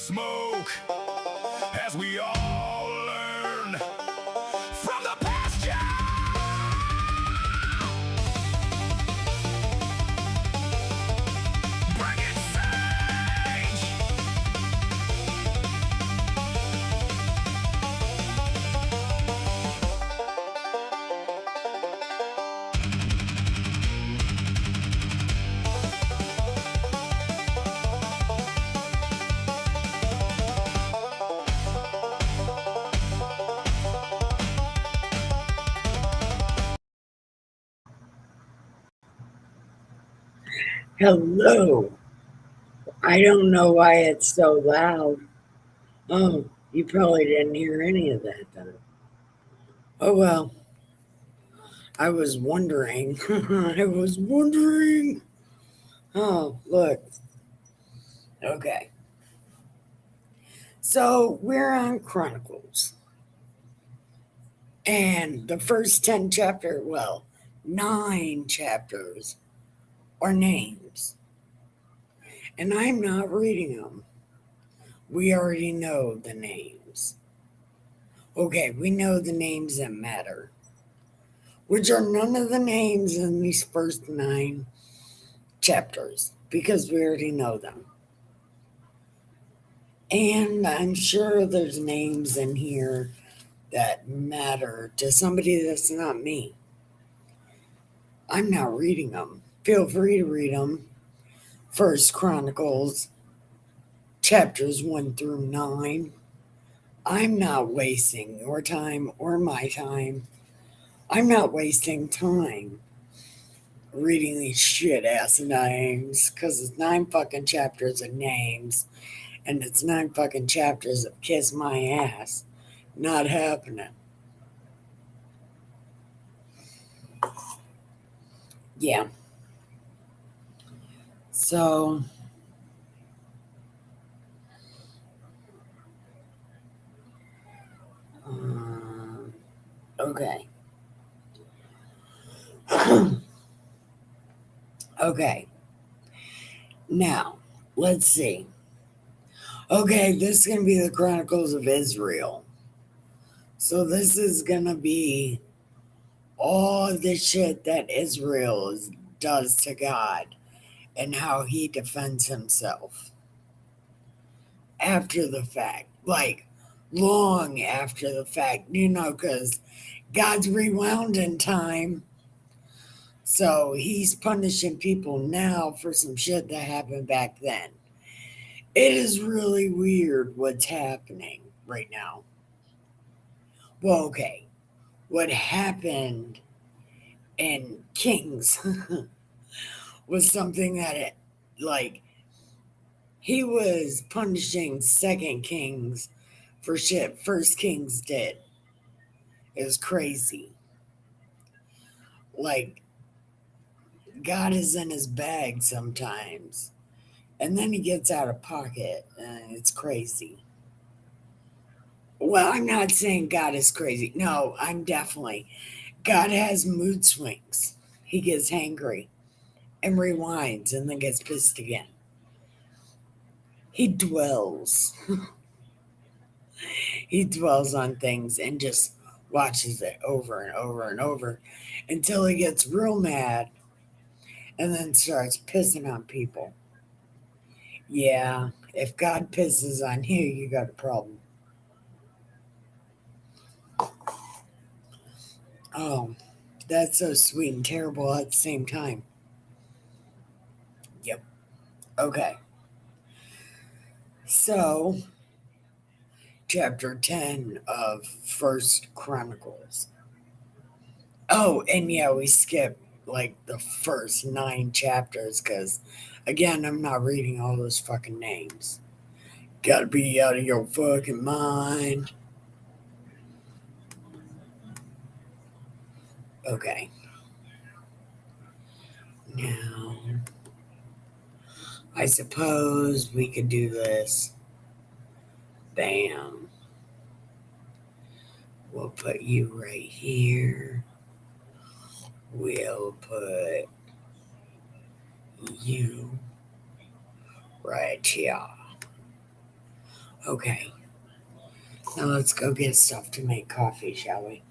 smoke as we all learn from the pasture. Bring it sage. Hello. I don't know why it's so loud. Oh, you probably didn't hear any of that then. Oh well, I was wondering. I was wondering. Oh, look. Okay. So we're on Chronicles. And the first 10 chapter, well, 9 chapters are names. And I'm not reading them. We already know the names. Okay, we know the names that matter, which are none of the names in these first 9 chapters because we already know them. And I'm sure there's names in here that matter to somebody that's not me. I'm not reading them. Feel free to read them. First Chronicles, chapters 1 through 9. I'm not wasting your time or my time. I'm not wasting time reading these shit ass names because it's 9 fucking chapters of names and it's 9 fucking chapters of kiss my ass. Not happening. Yeah. So, okay. Okay. Now, let's see. Okay, this is going to be the Chronicles of Israel. So, this is going to be all the shit that Israel does to God and how he defends himself after the fact. Like, long after the fact, because God's rewound in time. So he's punishing people now for some shit that happened back then. It is really weird what's happening right now. Well, okay. What happened in Kings was something that he was punishing Second Kings for shit First Kings did. It was crazy. Like, God is in his bag sometimes. And then he gets out of pocket, and it's crazy. Well, I'm not saying God is crazy. No, I'm definitely. God has mood swings. He gets hangry and rewinds and then gets pissed again. He dwells. He dwells on things and just watches it over and over and over until he gets real mad and then starts pissing on people. Yeah, if God pisses on you, you got a problem. Oh, that's so sweet and terrible at the same time. Yep. Okay. So, chapter 10 of First Chronicles. Oh, and yeah, we skipped like the first 9 chapters because, again, I'm not reading all those fucking names. Gotta be out of your fucking mind. Okay. Now, I suppose we could do this. Bam. We'll put you right here. We'll put you right here. Okay, now let's go get stuff to make coffee, shall we?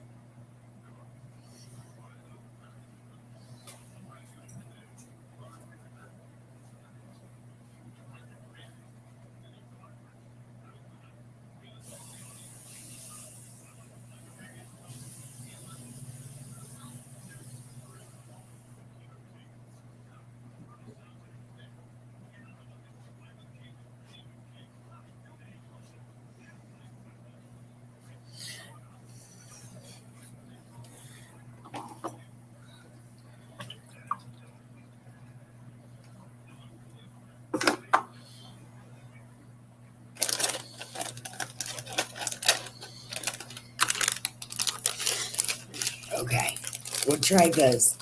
Okay, we'll try this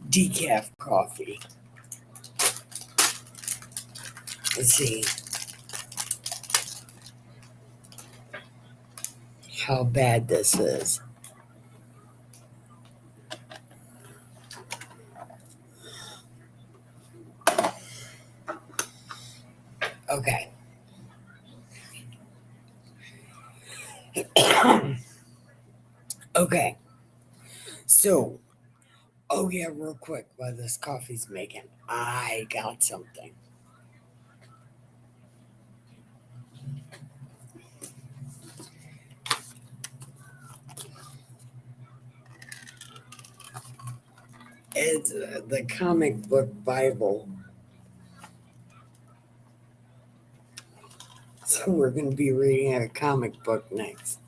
decaf coffee. Let's see how bad this is. Okay. Okay. So, oh yeah, real quick while this coffee's making, I got something. It's the comic book Bible. So we're going to be reading a comic book next.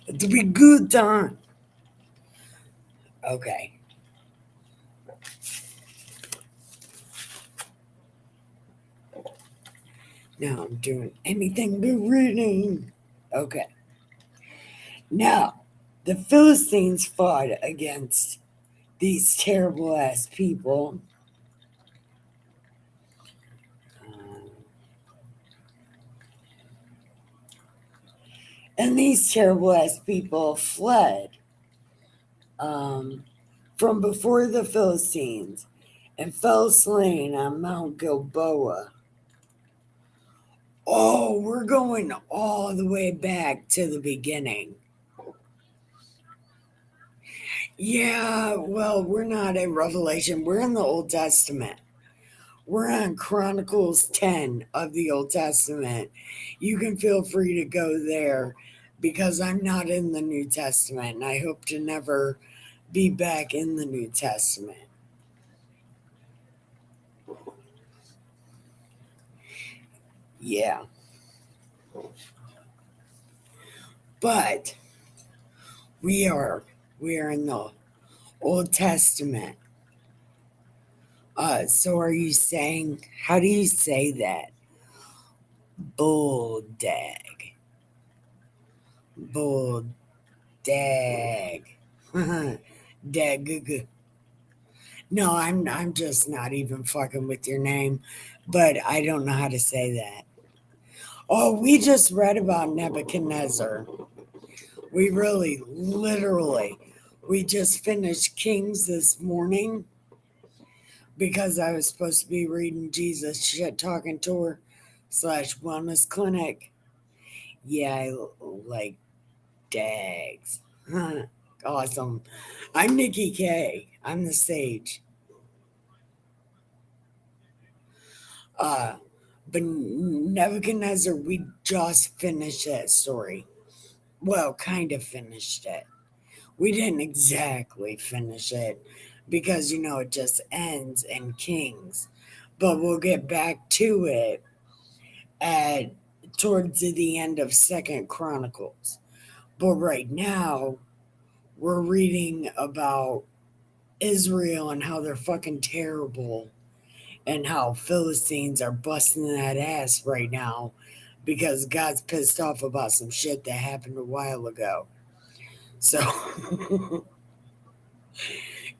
It'll be good time. Okay. Now I'm doing anything but reading. Okay. Now, the Philistines fought against these terrible ass people. Uh, And these terrible ass people fled um, from before the Philistines and fell slain on Mount Gilboa. Oh, we're going all the way back to the beginning. Yeah, well, we're not in Revelation. We're in the Old Testament. We're on Chronicles 10 of the Old Testament. You can feel free to go there because I'm not in the New Testament and I hope to never be back in the New Testament. Yeah. But we are we are in the Old Testament. So are you saying how do you say that? Bulldag. Bulldag. Dag. No, I'm just not even fucking with your name, but I don't know how to say that. Oh, we just read about Nebuchadnezzar. We really, literally, we just finished Kings this morning because I was supposed to be reading Jesus Shit Talking Tour slash Wellness Clinic. Yeah, I like dags. Awesome. I'm Nikki K. I'm the sage. Uh, but Nebuchadnezzar, we just finished that story. Well, kind of finished it. We didn't exactly finish it because, it just ends in Kings. But we'll get back to it at towards the end of Second Chronicles. But right now, we're reading about Israel and how they're fucking terrible and how Philistines are busting that ass right now because God's pissed off about some shit that happened a while ago. So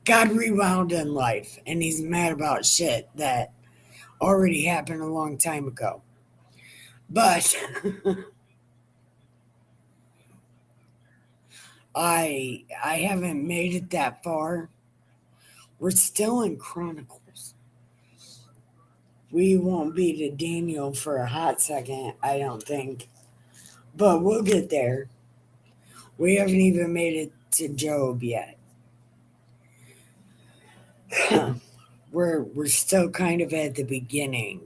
God rewound in life and he's mad about shit that already happened a long time ago. But I haven't made it that far. We're still in Chronicles. We won't be to Daniel for a hot second, I don't think. But we'll get there. We haven't even made it to Job yet. We're still kind of at the beginning,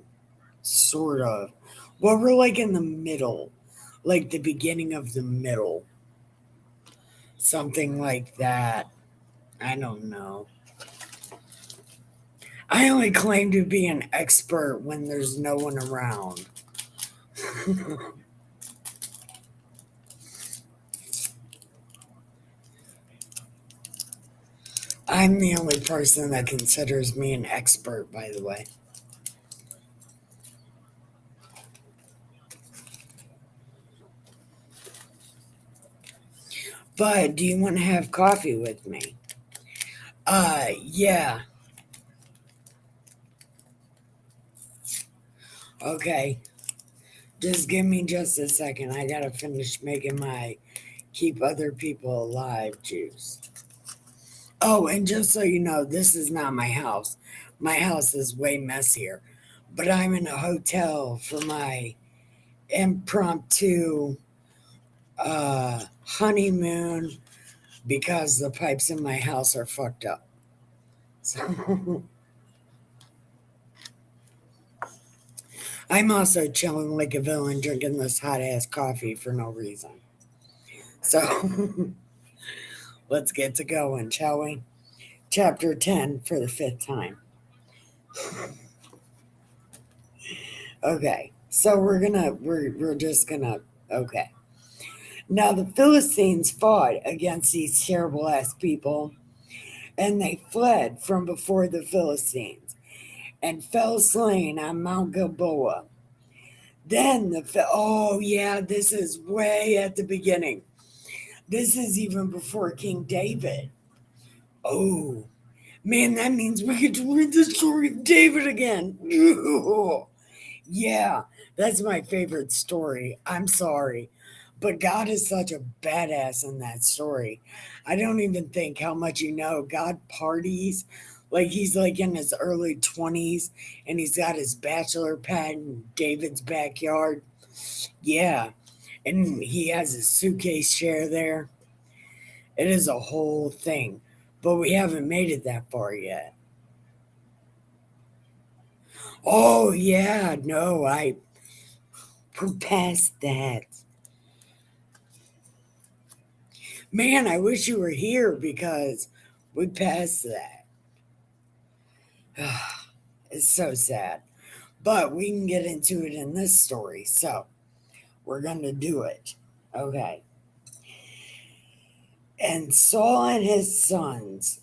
sort of. Well, we're like in the middle, like the beginning of the middle, something like that. I don't know. I only claim to be an expert when there's no one around. I'm the only person that considers me an expert, by the way. But do you want to have coffee with me? Yeah. Okay. Just give me just a second. I gotta finish making my keep other people alive juice. Oh, and just so you know, this is not my house. My house is way messier. But I'm in a hotel for my impromptu honeymoon because the pipes in my house are fucked up. So I'm also chilling like a villain drinking this hot ass coffee for no reason. So let's get to going, shall we? Chapter 10 for the fifth time. Okay. So we're just gonna okay. Now the Philistines fought against these terrible ass people, and they fled from before the Philistines and fell slain on Mount Gilboa. Then oh yeah, this is way at the beginning. This is even before King David. Oh man, that means we get to read the story of David again. Yeah, that's my favorite story. I'm sorry. But God is such a badass in that story. I don't even think how much you know. God parties. Like he's like in his early 20s and he's got his bachelor pad in David's backyard. Yeah. And he has his suitcase chair there. It is a whole thing. But we haven't made it that far yet. Oh, yeah. No, we're past that. Man, I wish you were here because we passed that. It's so sad. But we can get into it in this story. So we're going to do it. Okay. And Saul and his sons,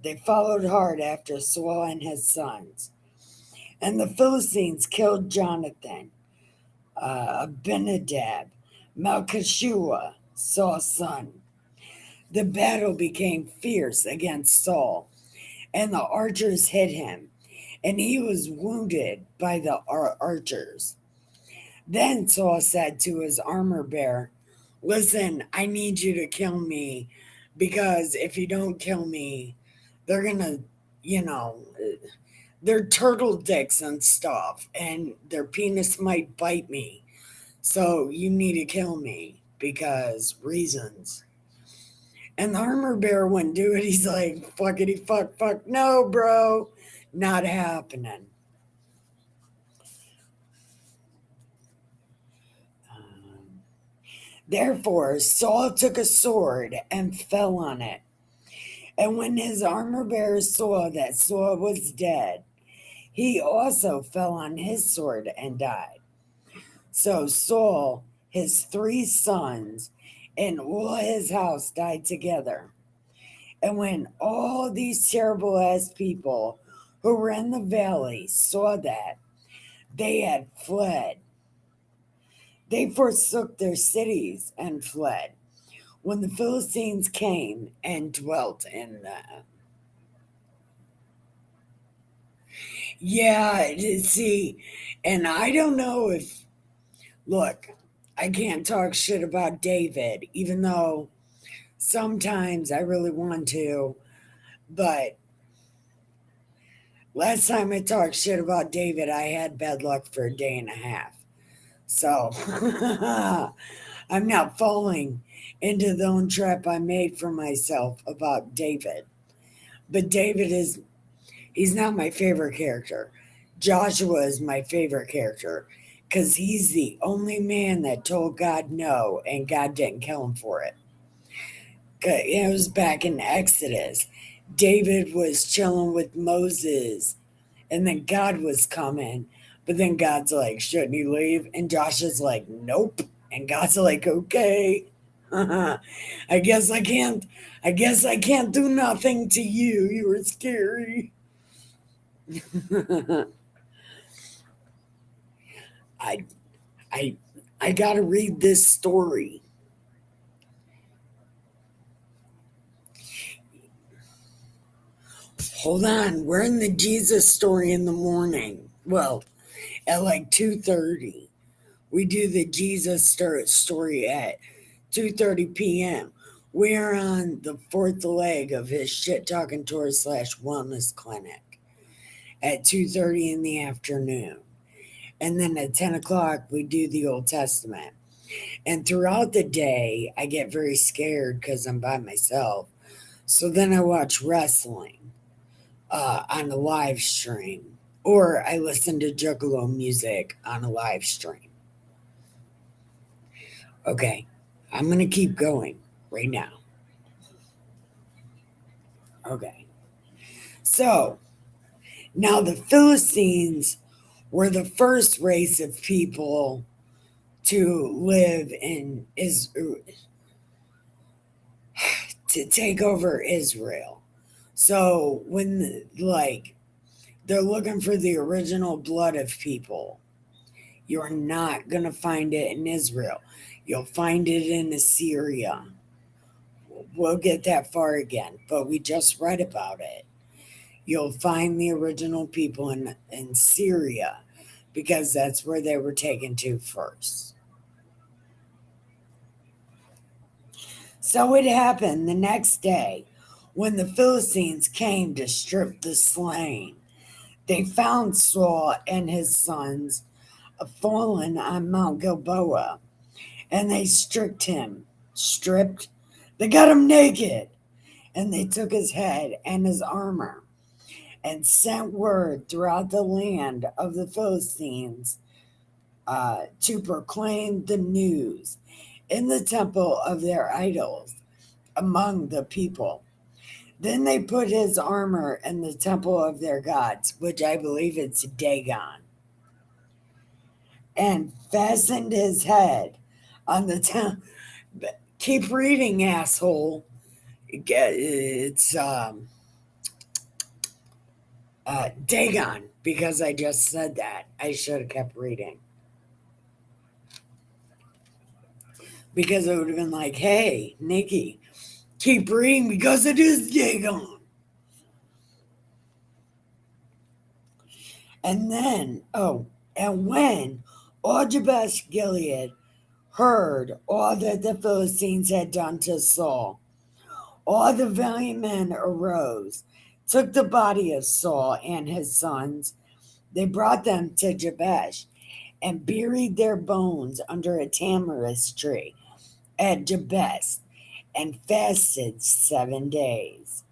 they followed hard after Saul and his sons. And the Philistines killed Jonathan, Abinadab, Malchishua, Saul's son. The battle became fierce against Saul, and the archers hit him, and he was wounded by the archers. Then Saul said to his armor bearer, listen, I need you to kill me because if you don't kill me, they're gonna, you know, they're turtle dicks and stuff, and their penis might bite me. So you need to kill me because reasons. And the armor bearer wouldn't do it. He's like, fuckity fuck, fuck, no, bro, not happening. Um, Therefore, Saul took a sword and fell on it. And when his armor bearer saw that Saul was dead, he also fell on his sword and died. So Saul, his three sons, and all his house died together. And when all these terrible ass people who were in the valley saw that, they had fled. They forsook their cities and fled when the Philistines came and dwelt in them. Yeah, see, and I don't know if, look, I can't talk shit about David, even though sometimes I really want to, but Last time I talked shit about David, I had bad luck for a day and a half. So I'm not falling into the own trap I made for myself about David. But David is, he's not my favorite character. Joshua is my favorite character because he's the only man that told God no and God didn't kill him for it. 'Cause it was back in Exodus. David was chilling with Moses and then God was coming. But then God's like, shouldn't he leave? And Josh is like, nope. And God's like, okay. I guess I can't. I guess I can't do nothing to you. You were scary. I I I gotta read this story. Hold on, we're in the Jesus story in the morning. Well, at like 2:30. We do the Jesus story at 2:30 p.m. We are on the fourth leg of his shit talking tour slash wellness clinic at 2:30 in the afternoon. And then at 10 o'clock, we do the Old Testament. And throughout the day, I get very scared because I'm by myself. So then I watch wrestling on a live stream, or I listen to Juggalo music on a live stream. Okay, I'm going to keep going right now. Okay, so now the Philistines were the first race of people to live in Israel, to take over Israel. So when like they're looking for the original blood of people, you're not going to find it in Israel. You'll find it in Assyria. We'll get that far again, but we just read about it. You'll find the original people in Syria because that's where they were taken to first. So it happened the next day when the Philistines came to strip the slain. They found Saul and his sons fallen on Mount Gilboa, and they stripped him. Stripped? They got him naked, and they took his head and his armor and sent word throughout the land of the Philistines to proclaim the news in the temple of their idols among the people. Then they put his armor in the temple of their gods, which I believe it's Dagon, and fastened his head on the temple. Keep reading, asshole. It's Dagon, because I just said that. I should have kept reading. Because it would have been like, hey, Nikki, keep reading because it is Dagon. And then, and when all Jabesh Gilead heard all that the Philistines had done to Saul, all the valiant men arose, took the body of Saul and his sons. They brought them to Jabesh and buried their bones under a tamarisk tree at Jabesh and fasted 7 days.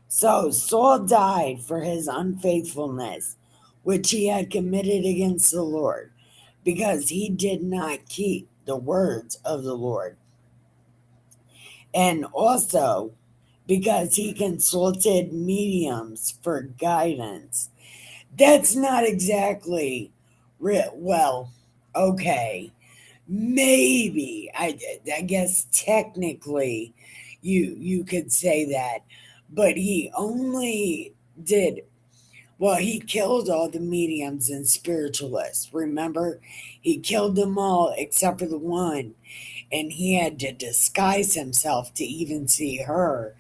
So Saul died for his unfaithfulness, which he had committed against the Lord, because he did not keep the words of the Lord, and also because he consulted mediums for guidance. That's not exactly well, okay. Maybe I guess technically you could say that, but he only did, well, he killed all the mediums and spiritualists. Remember, he killed them all except for the one, and he had to disguise himself to even see her,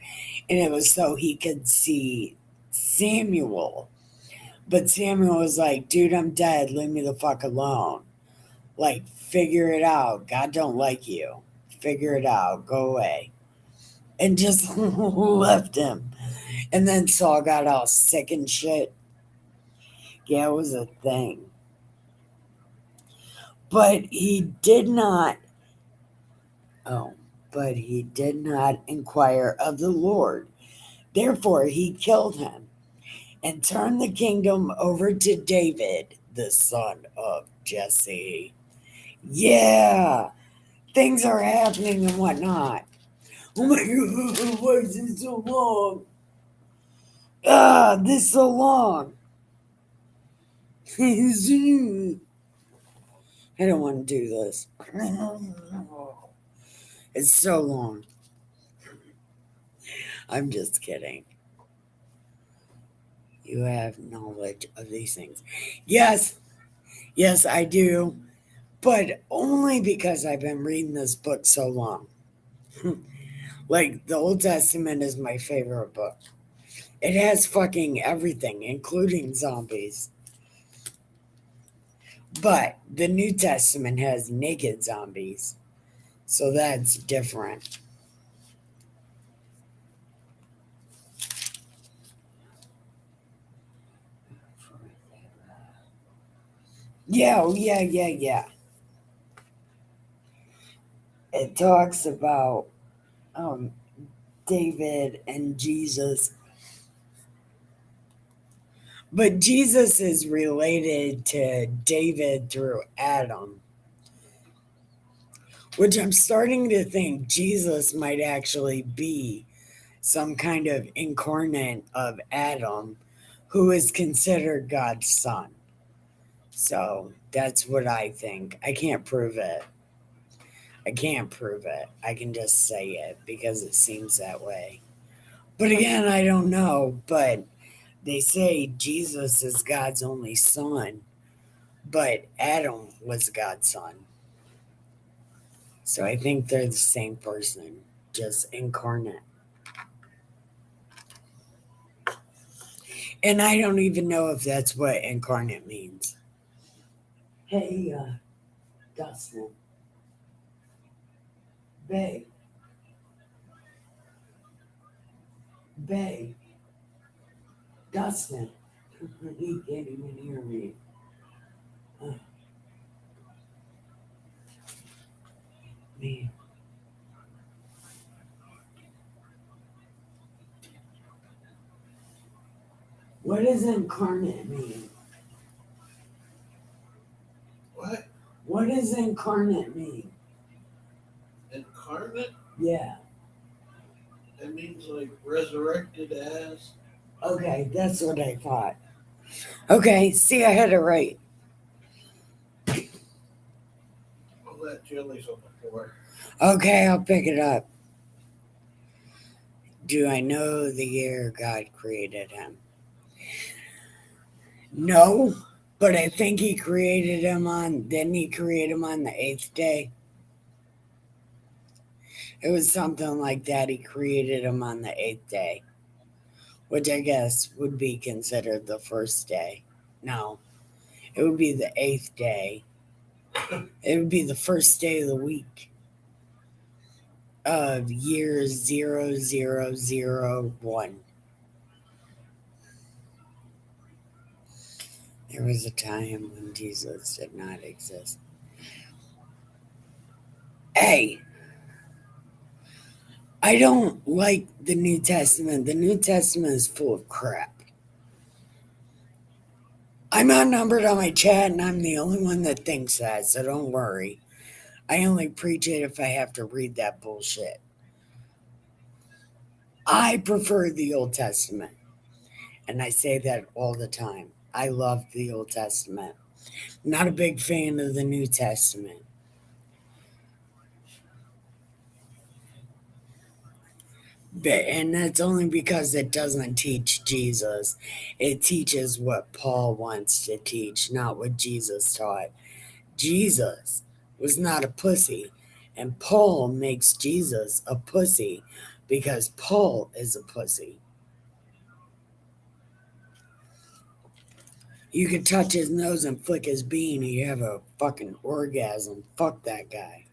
and it was so he could see Samuel. But Samuel was like, dude, I'm dead, leave me the fuck alone. Like, figure it out. God don't like you. Figure it out. Go away. And just left him. And then Saul got all sick and shit. Yeah, it was a thing. But he did not, oh, but he did not inquire of the Lord. Therefore, he killed him and turned the kingdom over to David, the son of Jesse. Yeah, things are happening and whatnot. Oh my god, why is it so long? This so long. I don't want to do this. It's so long. I'm just kidding. You have knowledge of these things. Yes, yes, I do. But only because I've been reading this book so long. Like, the Old Testament is my favorite book. It has fucking everything, including zombies. But the New Testament has naked zombies. So that's different. Yeah, oh, yeah. It talks about um, David and Jesus. But Jesus is related to David through Adam, which I'm starting to think Jesus might actually be some kind of incarnate of Adam who is considered God's son. So that's what I think. I can't prove it. I can't prove it. I can just say it because it seems that way. But again, I don't know. But they say Jesus is God's only son, but Adam was God's son. So I think they're the same person, just incarnate. And I don't even know if that's what incarnate means. Hey, Dustin. Babe. Babe. Dustin. He can't even hear me. Uh, man. What does incarnate mean? What? What does incarnate mean? Incarnate? Yeah. That means like resurrected as. Okay, that's what I thought. Okay, see, I had it right. All that jelly's on the floor. Okay, I'll pick it up. Do I know the year God created him? No, but I think he created him on, didn't he create him on the eighth day? It was something like that. He created him on the eighth day, which I guess would be considered the first day. No, it would be the eighth day. It would be the first day of the week of year 0001. There was a time when Jesus did not exist. Hey, I don't like the New Testament. The New Testament is full of crap. I'm outnumbered on my chat, and I'm the only one that thinks that, so don't worry. I only preach it if I have to read that bullshit. I prefer the Old Testament, and I say that all the time. I love the Old Testament. Not a big fan of the New Testament. And that's only because it doesn't teach Jesus. It teaches what Paul wants to teach, not what Jesus taught. Jesus was not a pussy, and Paul makes Jesus a pussy because Paul is a pussy. You can touch his nose and flick his bean and you have a fucking orgasm. Fuck that guy.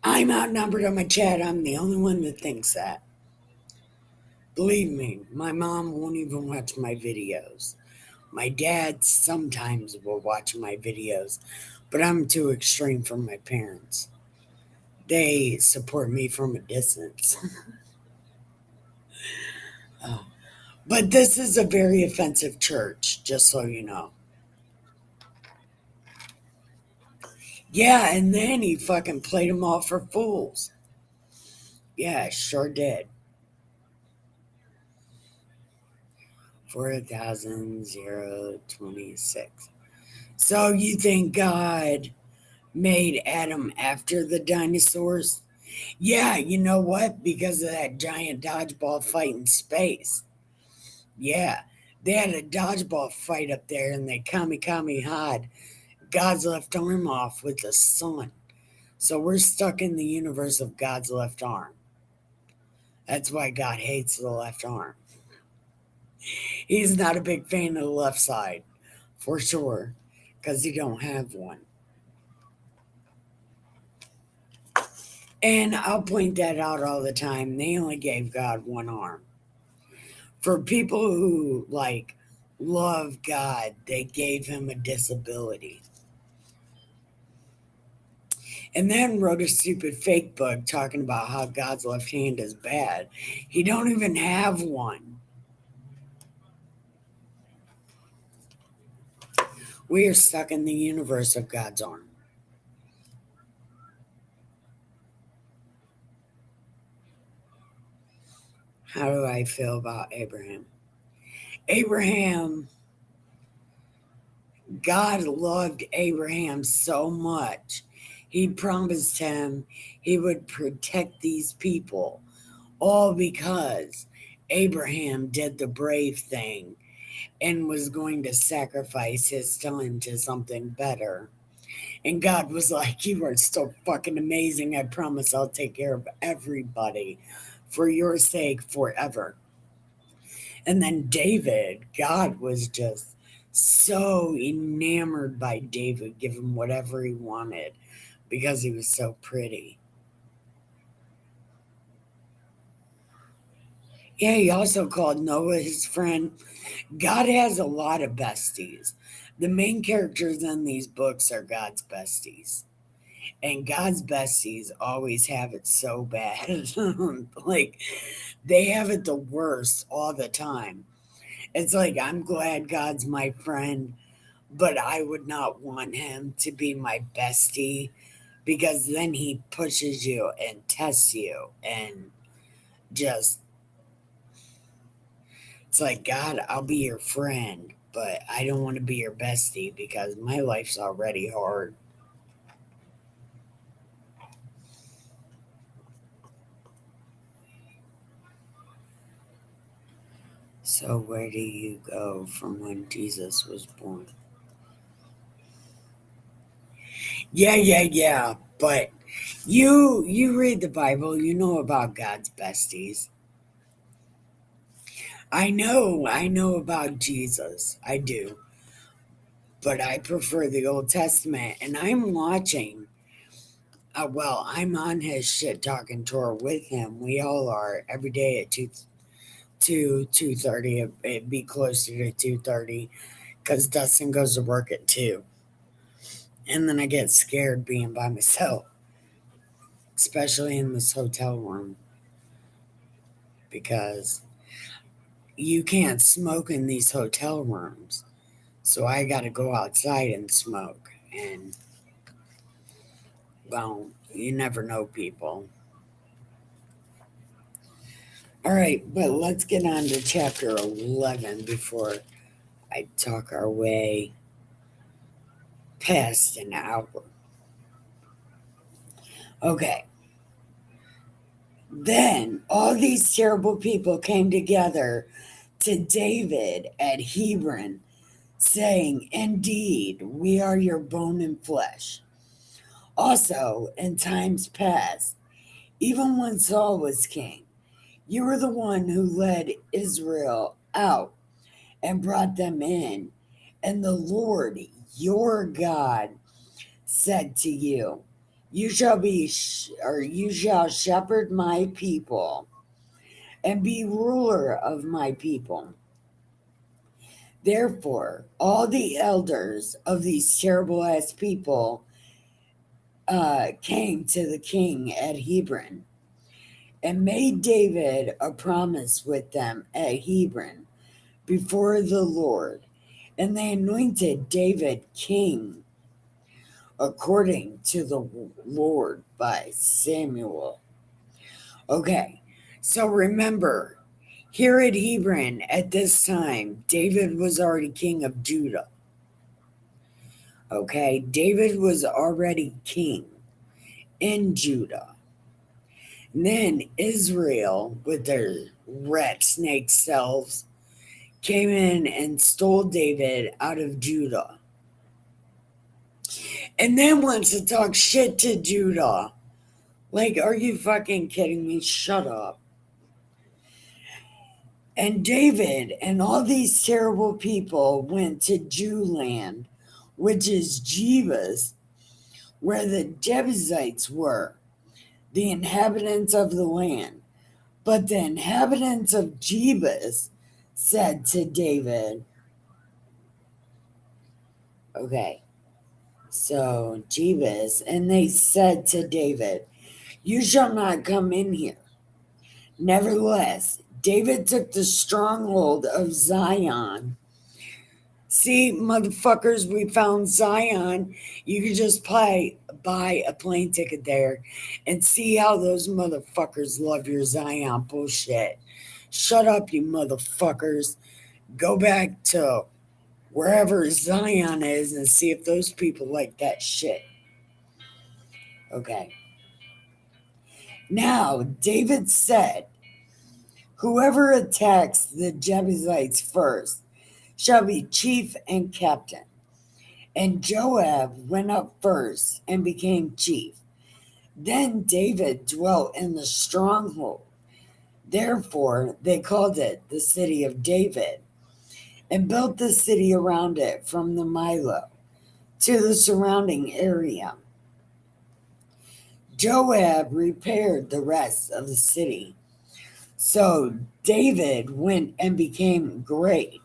I'm outnumbered on my chat. I'm the only one that thinks that. Believe me, my mom won't even watch my videos. My dad sometimes will watch my videos, but I'm too extreme for my parents. They support me from a distance. Uh, but this is a very offensive church, just so you know. Yeah, and then he fucking played them all for fools. Yeah, sure did. 4,026. So you think God made Adam after the dinosaurs? Yeah, you know what? Because of that giant dodgeball fight in space. Yeah, they had a dodgeball fight up there and they had God's left arm off with the sun. So we're stuck in the universe of God's left arm. That's why God hates the left arm. He's not a big fan of the left side, for sure, because he don't have one. And I'll point that out all the time. They only gave God one arm. For people who love God, they gave him a disability. And then wrote a stupid fake book talking about how God's left hand is bad. He don't even have one. We are stuck in the universe of God's arm. How do I feel about Abraham? Abraham, God loved Abraham so much. He promised him he would protect these people, all because Abraham did the brave thing and was going to sacrifice his son to something better. And God was like, "You are so fucking amazing. I promise I'll take care of everybody for your sake forever." And then David, God was just so enamored by David, give him whatever he wanted because he was so pretty. Yeah, he also called Noah his friend. God has a lot of besties. The main characters in these books are God's besties. And God's besties always have it so bad. Like, they have it the worst all the time. It's like, I'm glad God's my friend, but I would not want him to be my bestie because then he pushes you and tests you and just, it's like, God, I'll be your friend, but I don't want to be your bestie because my life's already hard. So where do you go from when Jesus was born? Yeah, yeah, yeah. But you read the Bible, you know about God's besties. I know about Jesus. I do. But I prefer the Old Testament and I'm watching well, I'm on his shit talking tour with him. We all are every day at 2:30. It'd be closer to 2:30 because Dustin goes to work at 2. And then I get scared being by myself, especially in this hotel room, because you can't smoke in these hotel rooms. So I got to go outside and smoke. And, well, you never know people. All right, but let's get on to chapter 11 before I talk our way past an hour. Okay. Then all these terrible people came together to David at Hebron, saying, "Indeed, we are your bone and flesh." Also, in times past, even when Saul was king, you were the one who led Israel out and brought them in. And the Lord your God said to you, you shall shepherd my people, and be ruler of my people. Therefore, all the elders of these terrible ass people came to the king at Hebron and made David a promise with them at Hebron before the Lord. And they anointed David king according to the Lord by Samuel. Okay, so remember, here at Hebron at this time, David was already king of Judah. Okay, David was already king in Judah. And then Israel, with their rat snake selves, came in and stole David out of Judah. And then wants to talk shit to Judah. Like, are you fucking kidding me? Shut up. And David and all these terrible people went to Jewland, which is Jebus, where the Jebusites were, the inhabitants of the land. But the inhabitants of Jebus said to David, okay, so Jebus, and they said to David, you shall not come in here. Nevertheless, David took the stronghold of Zion. See, motherfuckers, we found Zion. You can just buy a plane ticket there and see how those motherfuckers love your Zion bullshit. Shut up, you motherfuckers. Go back to wherever Zion is and see if those people like that shit. Okay. Now, David said, whoever attacks the Jebusites first shall be chief and captain. And Joab went up first and became chief. Then David dwelt in the stronghold. Therefore, they called it the city of David, and built the city around it from the Milo to the surrounding area. Joab repaired the rest of the city. So David went and became great,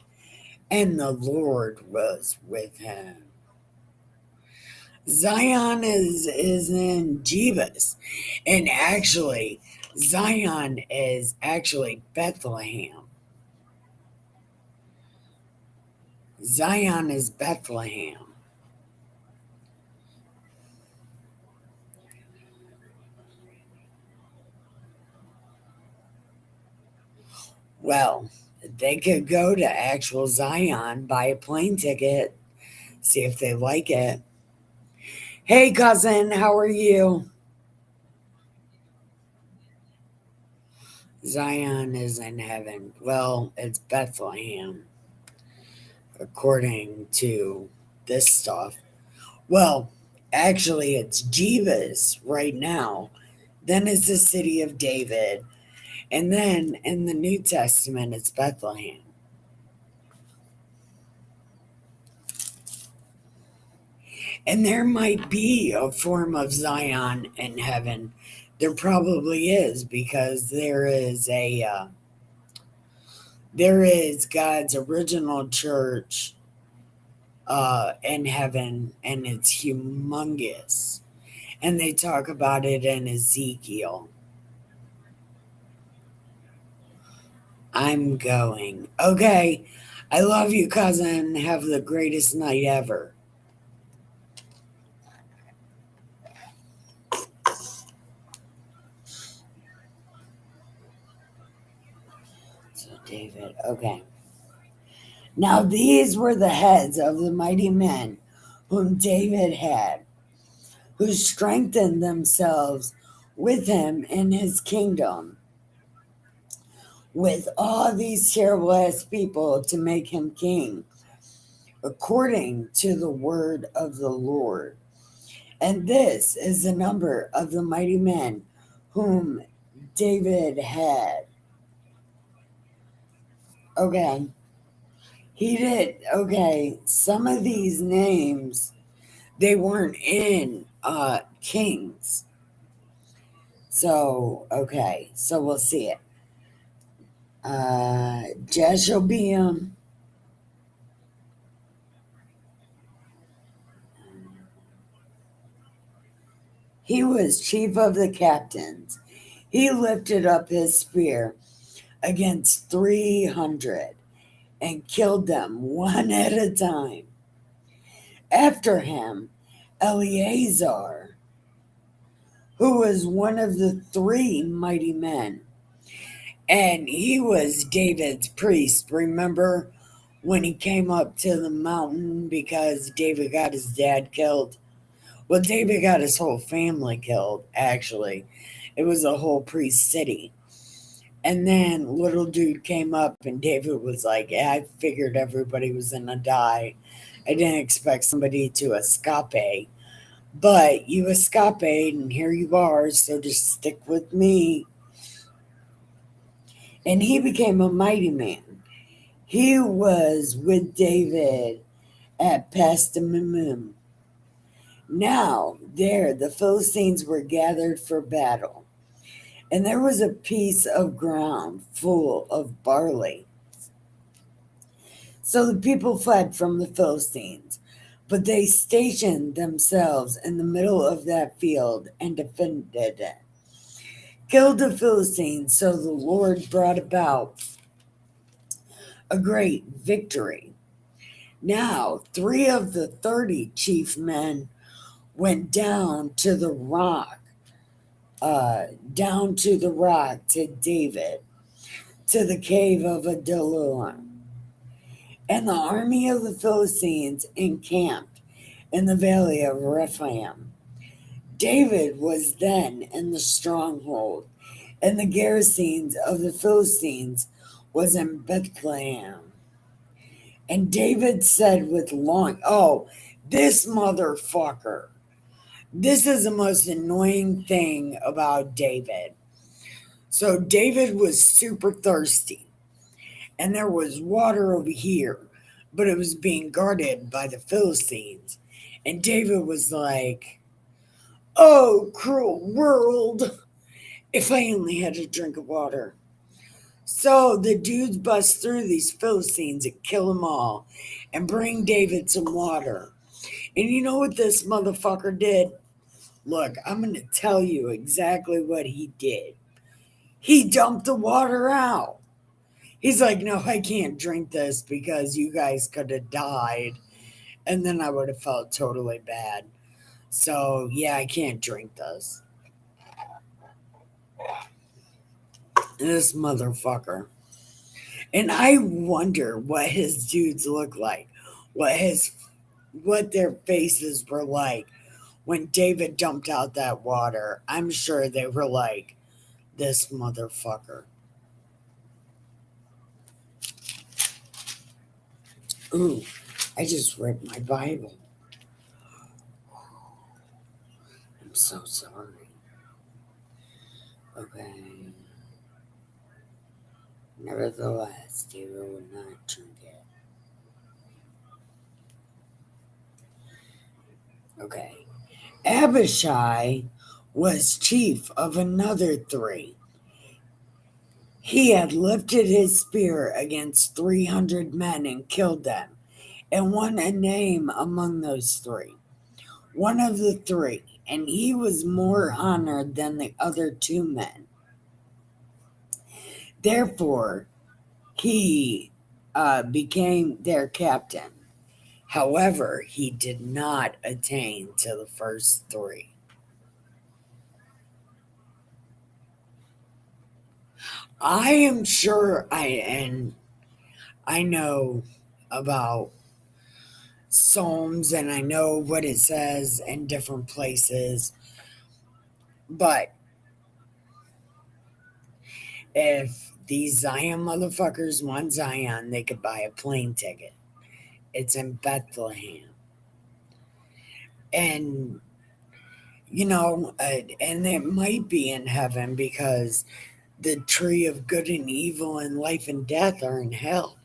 and the Lord was with him. Zion is in Jebus, and actually, Zion is actually Bethlehem. Zion is Bethlehem. Well, they could go to actual Zion, buy a plane ticket, see if they like it. Hey, cousin, how are you? Zion is in heaven. Well, it's Bethlehem, according to this stuff. Well, actually, it's Jebus right now. Then it's the city of David. And then in the New Testament, it's Bethlehem. And there might be a form of Zion in heaven. There probably is, because there is God's original church in heaven, and it's humongous. And they talk about it in Ezekiel. I'm going. Okay. I love you, cousin. Have the greatest night ever. So, David, okay. Now, these were the heads of the mighty men whom David had, who strengthened themselves with him in his kingdom, with all these terrible ass people to make him king, according to the word of the Lord. And this is the number of the mighty men whom David had. Okay. He did. Okay. Some of these names, they weren't in Kings. So, okay. So we'll see it. Jashobeam. He was chief of the captains. He lifted up his spear against 300 and killed them one at a time. After him, Eleazar, who was one of the three mighty men, and he was David's priest. Remember when he came up to the mountain because David got his dad killed? Well, David got his whole family killed, actually. It was a whole priest city. And then little dude came up, and David was like, yeah, I figured everybody was going to die. I didn't expect somebody to escape. But you escaped, and here you are, so just stick with me. And he became a mighty man. He was with David at Pasdammim. Now, there, the Philistines were gathered for battle, and there was a piece of ground full of barley. So the people fled from the Philistines, but they stationed themselves in the middle of that field and defended it. Killed the Philistines, so the Lord brought about a great victory. Now, 3 of the 30 chief men went down to the rock to David, to the cave of Adullam. And the army of the Philistines encamped in the valley of Rephaim. David was then in the stronghold, and the garrisons of the Philistines was in Bethlehem. And David said this motherfucker. This is the most annoying thing about David. So David was super thirsty, and there was water over here, but it was being guarded by the Philistines. And David was like, oh, cruel world, if I only had a drink of water. So the dudes bust through these Philistines and kill them all and bring David some water. And you know what this motherfucker did? Look, I'm going to tell you exactly what he did. He dumped the water out. He's like, no, I can't drink this because you guys could have died. And then I would have felt totally bad. So, yeah, I can't drink this. This motherfucker. And I wonder what his dudes look like. What their faces were like when David dumped out that water. I'm sure they were like, this motherfucker. Ooh, I just read my Bible. I'm so sorry. Okay. Nevertheless, David would not drink it. Okay. Abishai was chief of another 3. He had lifted his spear against 300 men and killed them, and won a name among those 3. One of the 3, and he was more honored than the other 2 men. Therefore, he became their captain. However, he did not attain to the first 3. I am sure I know about Psalms and I know what it says in different places. But if these Zion motherfuckers want Zion, they could buy a plane ticket. It's in Bethlehem. And, and it might be in heaven because the tree of good and evil and life and death are in hell.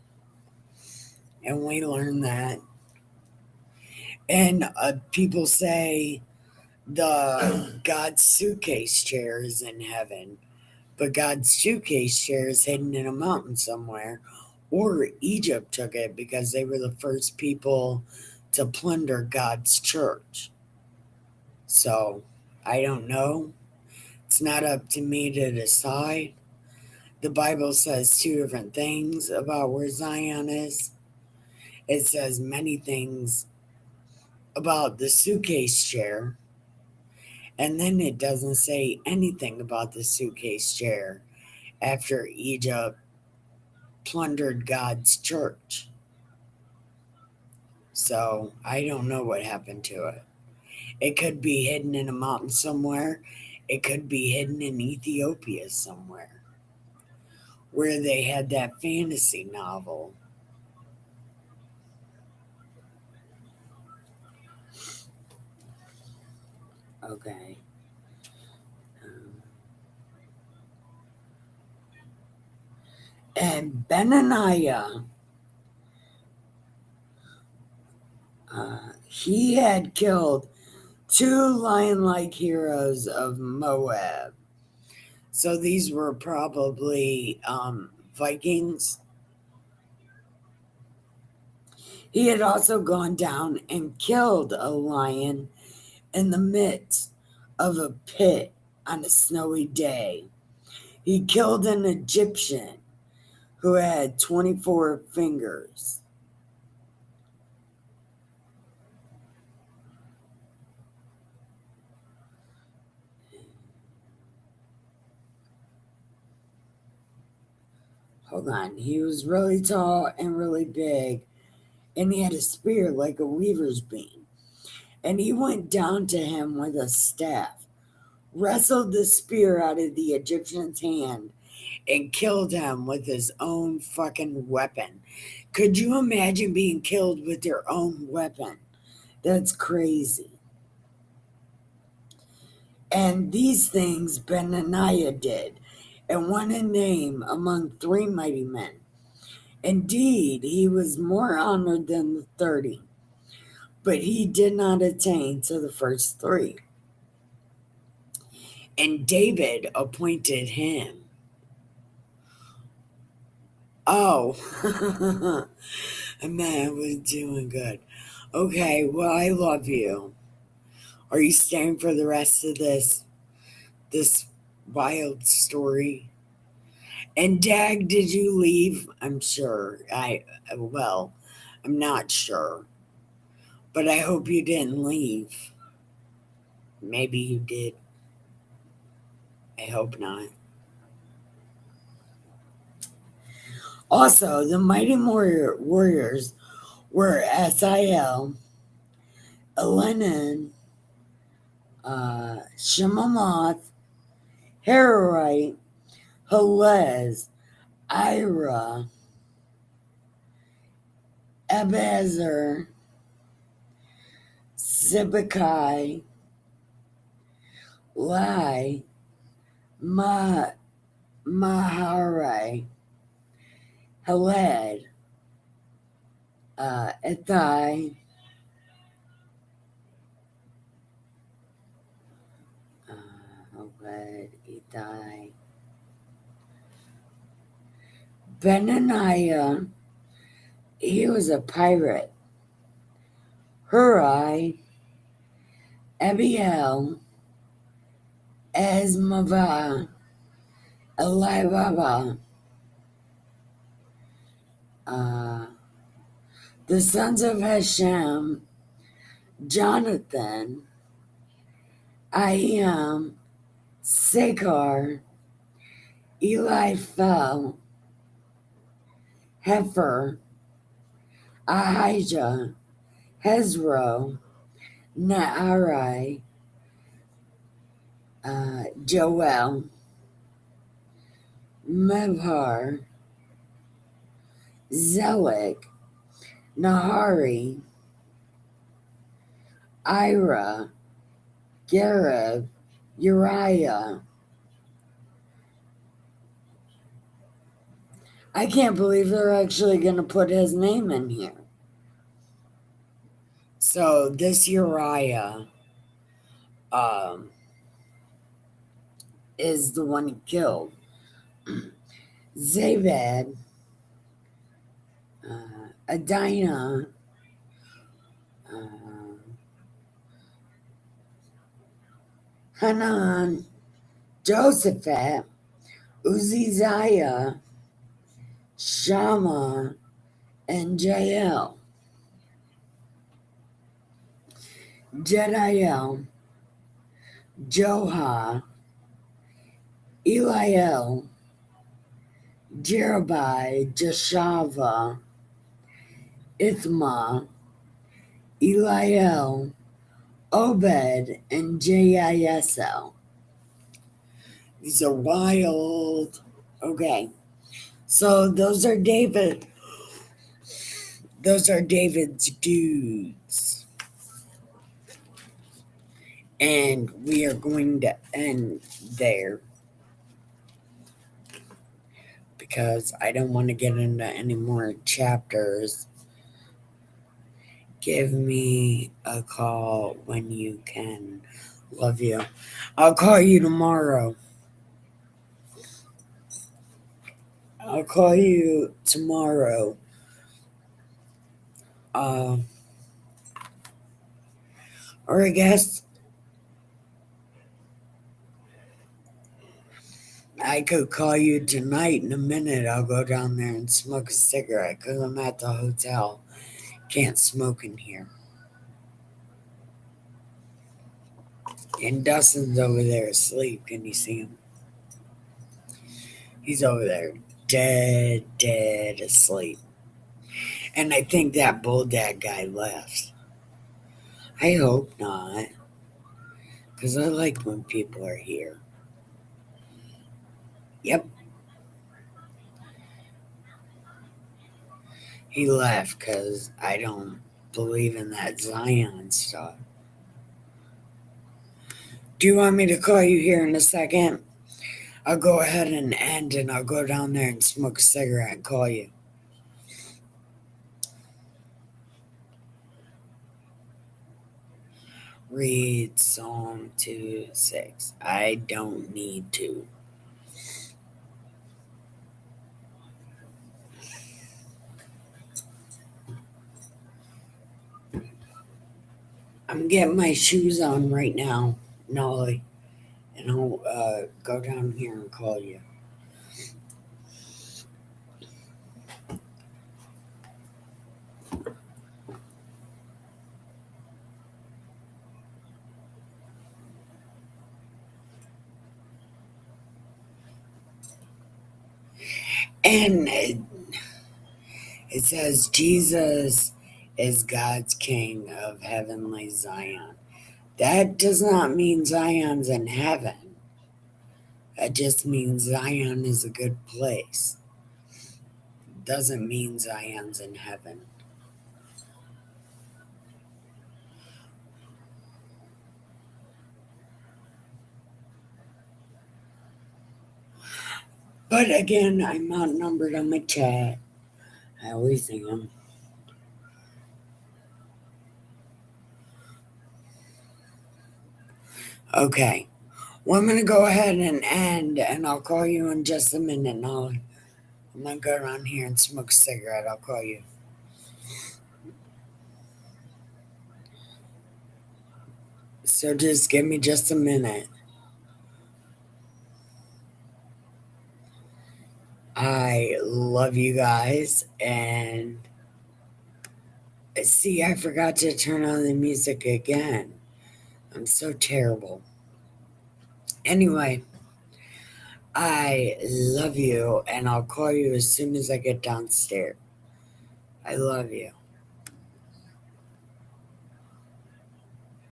And we learn that. And people say the God's suitcase chair is in heaven. But God's suitcase chair is hidden in a mountain somewhere. Or Egypt took it because they were the first people to plunder God's church. So I don't know. It's not up to me to decide. The Bible says two different things about where Zion is. It says many things about the suitcase chair, and then it doesn't say anything about the suitcase chair after Egypt plundered God's church. So I don't know what happened to it. It could be hidden in a mountain somewhere. It could be hidden in Ethiopia somewhere where they had that fantasy novel. Okay. Um, and Benaniah, he had killed two lion like heroes of Moab. So these were probably Vikings. He had also gone down and killed a lion in the midst of a pit on a snowy day. He killed an Egyptian who had 24 fingers. Hold on. He was really tall and really big, and he had a spear like a weaver's beam. And he went down to him with a staff, wrestled the spear out of the Egyptian's hand, and killed him with his own fucking weapon. Could you imagine being killed with your own weapon? That's crazy. And these things Benaniah did, and won a name among 3 mighty men. Indeed, he was more honored than the 30, but he did not attain to the first 3. And David appointed him. Oh, man, I was doing good. Okay, well, I love you. Are you staying for the rest of this wild story? And Dag, did you leave? I'm sure. I'm not sure. But I hope you didn't leave. Maybe you did. I hope not. Also, the mighty warriors were Asael, Elenan, Shemamoth, Hararite, Helez, Ira, Ebezer, Sibbecai, Lai, Maharai, Heled, Ethai, Heled, Ethai, Benaniah, he was a pirate. Hurai, Abiel, Esmavah, Elibaba, the sons of Hashem, Jonathan, Ahiam, Sakar, Eliphel, Hefer, Ahijah, Hezro, Naarai, Joel, Mevhar, Zelik, Nahari, Ira, Gareb, Uriah. I can't believe they're actually going to put his name in here. So this Uriah is the one he killed. Zabed, Adina, Hanan, Josephat, Uziziah, Shama, and Jael, Jediel, Joha, Eliel, Jerubai, Jeshava, Ithma, Eliel, Obed, and Jaisel. These are wild. Okay. So those are David's dudes. And we are going to end there because I don't want to get into any more chapters. Give me a call when you can. Love you. I'll call you tomorrow. I'll call you tomorrow. Or I guess I could call you tonight in a minute. I'll go down there and smoke a cigarette because I'm at the hotel. Can't smoke in here. And Dustin's over there asleep. Can you see him? He's over there dead asleep. And I think that bulldog guy left. I hope not. Because I like when people are here. Yep. He left because I don't believe in that Zion stuff. Do you want me to call you here in a second? I'll go ahead and end and I'll go down there and smoke a cigarette and call you. Read Psalm 2:6. I don't need to. I'm getting my shoes on right now, Nolly, and I'll go down here and call you. And it says Jesus is God's King of heavenly Zion. That does not mean Zion's in heaven. That just means Zion is a good place. Doesn't mean Zion's in heaven. But again, I'm outnumbered on my chat. I always am. Okay. Well, I'm going to go ahead and end, and I'll call you in just a minute. And I'm going to go around here and smoke a cigarette. I'll call you. So just give me just a minute. I love you guys. And see, I forgot to turn on the music again. I'm so terrible. Anyway, I love you, and I'll call you as soon as I get downstairs. I love you.